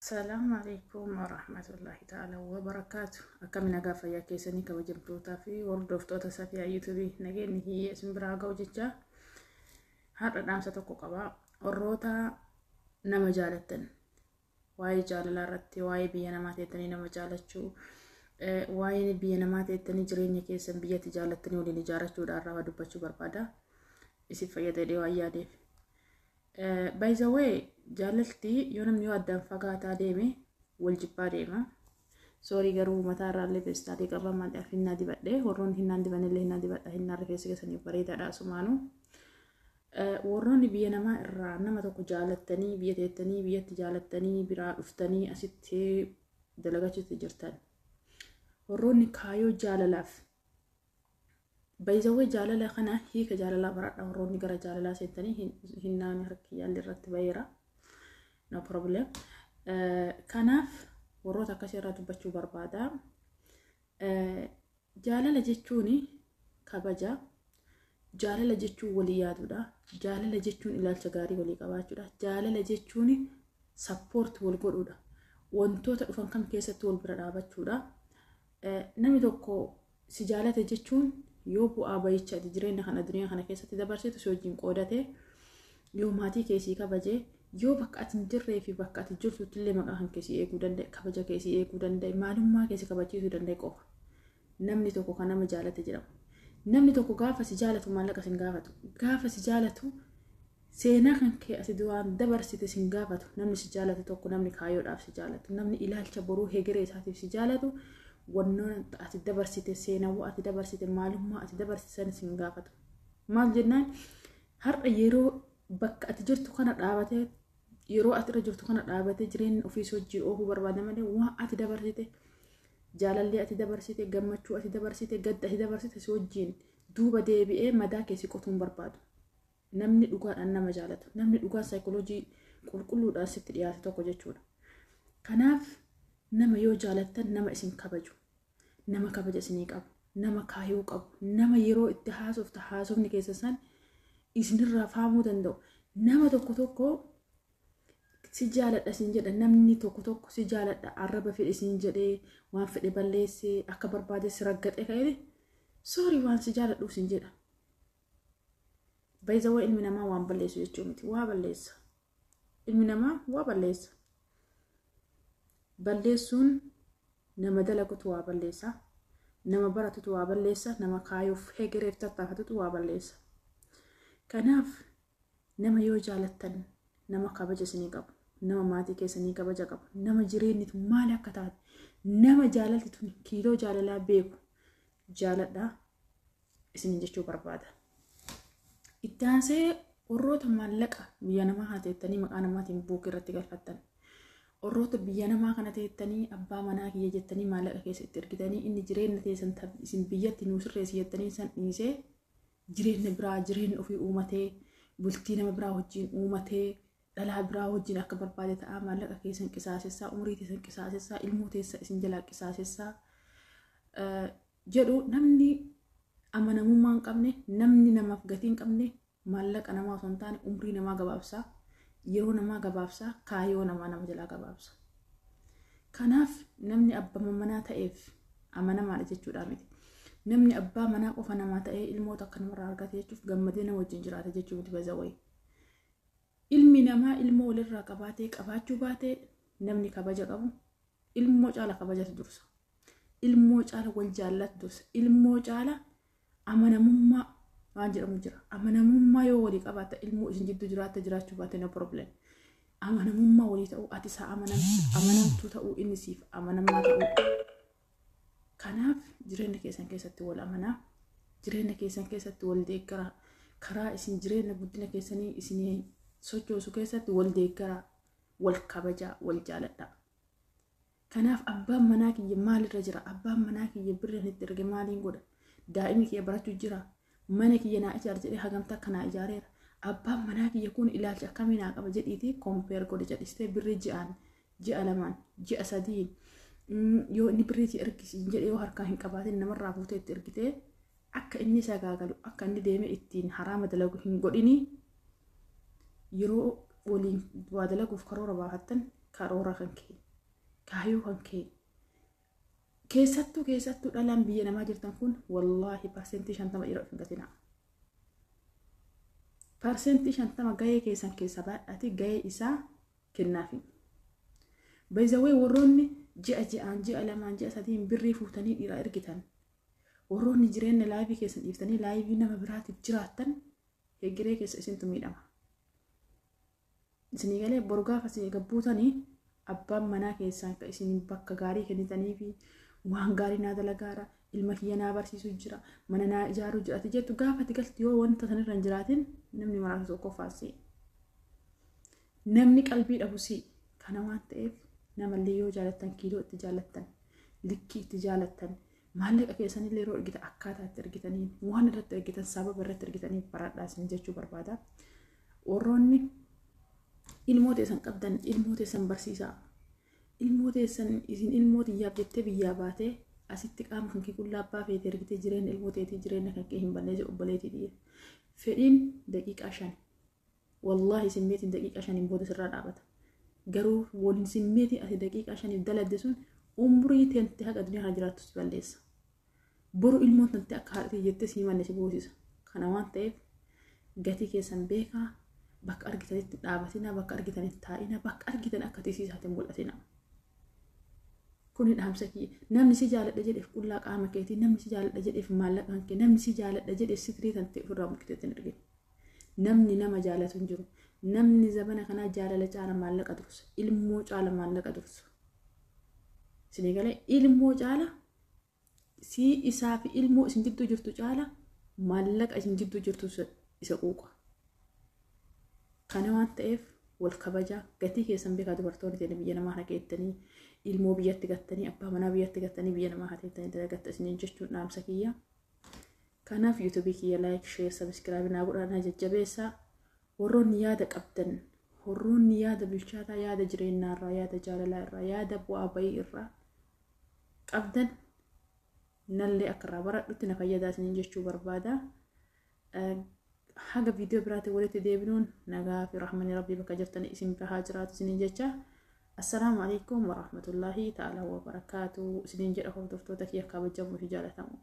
السلام عليكم ورحمة الله تعالى وبركاته. أكمل نجافة يا كيسني كوجبتوتا في وردوفتوتا سفيا يوتيوبي نجيني هي اسم براغا وجتشا هذا نام ستوكو قبا الروتا نما جالتن واي جاللا رتي واي بيانا ما تيتني نما جالتشو واي بيانا ما تيتني جريني كيسن بيا تجالتني ولي نجارتشو دارا ودبتشو بربادا isi fayyadee waa yaadeef by the way jaalalti yoo namni yoo addaan fagaataa deeme wal jibbaa deema. Sorry garuu mataa irraallee feestaalii qaba maadhaaf hinnaa dibadhee warroon hinnaan dibanillee hinnaa dibadha hinnaa rifeensa keessaniif bareedaadha asumaanu. Warroonni biyya namaa irraa nama tokko jaalattanii biyya teettanii biyyatti jaalattanii biraa dhuftanii asitti dalagachuutti jirtan. Warroonni kaayoo jaalalaaf by the way jaalala kana hiika jaalala baradha warroonni gara jaalala seentanii hinnaan harkiyyaan irratti bayeera no problem. Kanaaf warroota akkasii irraa dubbachuu barbaada. Jaalala jechuun kabaja, jaalala jechuun walii yaaduudha, jaalala jechuun ilaalcha gaarii walii qabaachuudha, jaalala jechuun support wal godhuudha, wantoota dhufan kam keessatti wal bira dhaabachuudha. Namni tokko si jaalate jechuun yoo bu'aa bayicha jireenya kana duniyaa kana keessatti dabarsitu si wajjin qoodate yoo maatii keessii kabaje yoo bakka ati hin jirree fi bakka ati jirtutti illee maqaa kan keessii eeguu danda'e kabaja keessii eeguu danda'e maalummaa keessi kabachiisuu danda'e qofa namni tokko kan nama jaalate jedhama. Namni tokko gaafa si jaalatu maallaqa sin gaafatu, gaafa si jaalatu seenaa kan kee ati duraan dabarsite sin gaafatu. Namni si jaalate tokko namni kaayoodhaaf si jaalatu, namni ilaalcha boruu hegeree isaatiif si jaalatu wannoon ati dabarsite seenaa ati dabarsite maalummaa ati dabarsisan sin gaafatu. Maal jennaan har'a yeroo bakka ati jirtu kana dhaabatee yeroo ati irra jirtu kana dhaabatee jireenya ofii hojii oofuu barbaada malee waan ati dabarsite jaalallee ati dabarsite gammachuu ati dabarsite gadda ati dabarsite si wajjin duuba deebi'ee madaa keessi qotuun barbaadu. Namni dhugaadhaan nama jaalatu, namni dhugaan saayikooloojii qulqulluudhaan sitti dhiyaate tokko jechuudha. Kanaaf nama yoo jaalattan nama isin kabaju, nama kabaja isinii qabu, nama kaayoo qabu, nama yeroo itti haasofta haasofni keessa san isinirraa faamuu danda'u. Nama tokko si jaaladha isin jedha, namni tokko si jaaladha arraba fedhe isin jedhee waan fedhe balleessee akka barbaade si raggaxee ka'ee sorry waan si jaaladhu isin jedha. By the way ilmi namaa waan balleessu jechuu miti, waa balleessa. Ilmi namaa waa balleessa. Balleessuun nama dalagutu waa balleessa, nama baratutu waa balleessa, nama kaayoof hegereef tattaafatutu waa balleessa. Kanaaf nama yoo jaalattan nama kabaja isinii qabu, nama maatii keessanii kabaja qabu, nama jireenyitu maal akka taate, nama jaalaltitu kiiloo jaalalaa beeku jaaladhaa isin jechuu barbaada. Itti aansee warroota maallaqa biyya namaa haateettanii maqaa namaatiin buuk irratti galfattan. Warroota biyya namaa kana teettanii abbaa manaa kiyya jettanii maallaqa keessatti ergitanii inni jireenya teessan isin biyyatti nuu sirreessi jettanii san dhiisee jireenya biraa jireenya ofii uumatee bultii nama biraa wajjin uumatee dhalaa biraa wajjin akka barbaade ta'a maallaqa keessan qisaasessaa umurii teessan qisaasessaa ilmoo teessa isin jalaa qisaasessaa jedhu namni amanamummaa hin qabne namni namaaf gatii hin qabne maallaqa namaa osoo hin taane umurii namaa gabaabsaa. Yeroo namaa gabaabsaa kaayoo nama jalaa gabaabsa. Kanaaf namni abbaa manaa ta'eef amanamaadha jechuudha miti. Namni abbaa manaa qofa namaa ta'ee ilmoota akka namarraa argate jechuuf gammadee nama wajjin jiraata jechuu miti bazawayii. Ilmi namaa ilmoo walirraa qabaatee qabaachuu baatee namni kabaja qabu ilmoo caala kabajatu dursa. Ilmoo caala wal jaallatu dursa. Ilmoo caala amanamummaa waan jedhamu jira. Amanamummaa yoo walii qabaata ilmoo isin jidduu jiraatta jiraachuu baate no problem. Amanamummaa walii ta'uu ati isaa amanamtuu ta'uu inni siif amanamummaa ta'uu. Kanaaf jireenya keessan keessatti wal amanaa, jireenya keessan keessatti wal deeggaraa, karaa isin jireenya guddina keessanii isin sochoosu keessatti wal deeggaraa, wal kabajaa, wal jaaladhaa. Kanaaf abbaan manaa kiyya maalirra jira? Abbaan manaa kiyya birreen itti erge maaliin godha? Daa'imni kiyya barachuu jira. Mana kiyya naa ijaar jedhee hagamta kanaa ijaareera. Abbaan manaa kiyya kun ilaalcha akkamii naa qaba jedhiiti kompeer godhe jedhistee birrii ji'aan, ji'a lamaan, ji'a sadiin yoo inni birriitii ergisiin jedhee yoo harkaa hin qabaatin namarraa fuutee itti ergitee akka inni sagaagalu akka inni deeme ittiin haraama dalagu hin godhini yeroo waliin waa dalaguuf karoora baafattan karoora kan kee kaayuu kan kee keessattuu dhalaan biyya namaa jirtan kun wallaahi parsentii 50 dhiira of hin gatinaa. Parsentii 50 gahee keessan keessa baadhati gahee isaa kennaafi. Bayzawee warroonni ji'a lamaan ji'a sadiin birrii fuutanii dhiira ergitan. Warroonni jireenya laayivii keessan dhiiftanii laayivii nama biraatiif jiraattan heegiree keessa isintu miidhama. Isinii galee borgaaf asii gabbuutanii abbaan manaa keessan ka isin bakka gaarii kennitanii fi waan gaarii naa dalagaara ilma kiyya naa barsiisuu jira mana naa ijaaruu jiraati jettu gaafati galti yoo wanta sanirra hin jiraatin namni maraasa tokko faasii. Namni qalbii dhabusii kana waan ta'eef namallee yoo jaalattan kiiloo itti jaalattan likkii itti jaalattan maallaqa keessanillee yeroo ergitan akkaataa itti ergitanii waan irratti ergitan sababa irratti ergitanii baradhaa isin jechuu barbaada. Warroonni ilmoo teessan qabdan ilmoo teessan barsiisaa. Ilmoo teessan isin ilmoo xiyyaaf jettee biyyaa baatee asitti qaama kan kee qullaa abbaa feetee ergitee jireenya ilmoo teetii jireenya kan kee hin balleessu obboleetii dhiye. Fedhiin daqiiqaa 5 wallaahi simmeetiin daqiiqaa 5 booda sirraa dhaabata. Garuu waliin simmeetiin ati daqiiqaa 5 daladde sun umrii teente haqa addunyaa kana jiraattus balleessa. Boru ilmoon tante akka haadhatii jettee sii manne si boosisa. Kana waan ta'eef gatii keessan beekaa bakka argitanitti dhaabatina bakka argitanitti taa'ina bakka argitan akka tisiisaatiin mul'atina. Kuni dhaamsa kiyya. Namni si jaaladha jedheef qullaa qaama keetii namni si jaaladha jedheef maallaqa kan kee namni si jaaladha jedheef sitirii tante ofirraa mul'iteetti hin argine. Namni nama jaalatu hin jiru. Namni zabana kanaa jaalala caala maallaqa dursa. Ilmoo caala maallaqa dursa. Isinii galee ilmoo caala si isaa fi ilmoo isin jidduu jirtu caala maallaqa isin jidduu jirtu isa quuqa. Kana waan ta'eef wal kabajaa gatii keessan beekaa dubartoonni jedhanii biyya namaa hakeettanii ilmoo biyyatti gattanii abbaa manaa biyyatti gattanii biyya namaa hakeettanii dalagatta isiniin jechuun dhaamsa kiyya. Kanaaf yuutuubii kiyya laayik sheer sabiskiraayib naa godhaa jajjabeessaa. Warroonni yaada qabdan warroonni yaada bilchaataa yaada jireenyaarraa yaada jaalalaa irraa yaada bu'aa bayii irraa qabdan nallee akka irraa baradhutti na fayyadaa isiniin jechuu barbaada. Haga viidiyoo biraatti walitti deebinuun nagaa fi rahmanni rabbii bakka jirtan isin bira haa jiraatu isiniin jecha. Assalaamu alaikum wa rahmatullahi ta'ala wa barakaatu isiniin jedha hordoftoota kiyya kabajamoo fi jaalatamoo.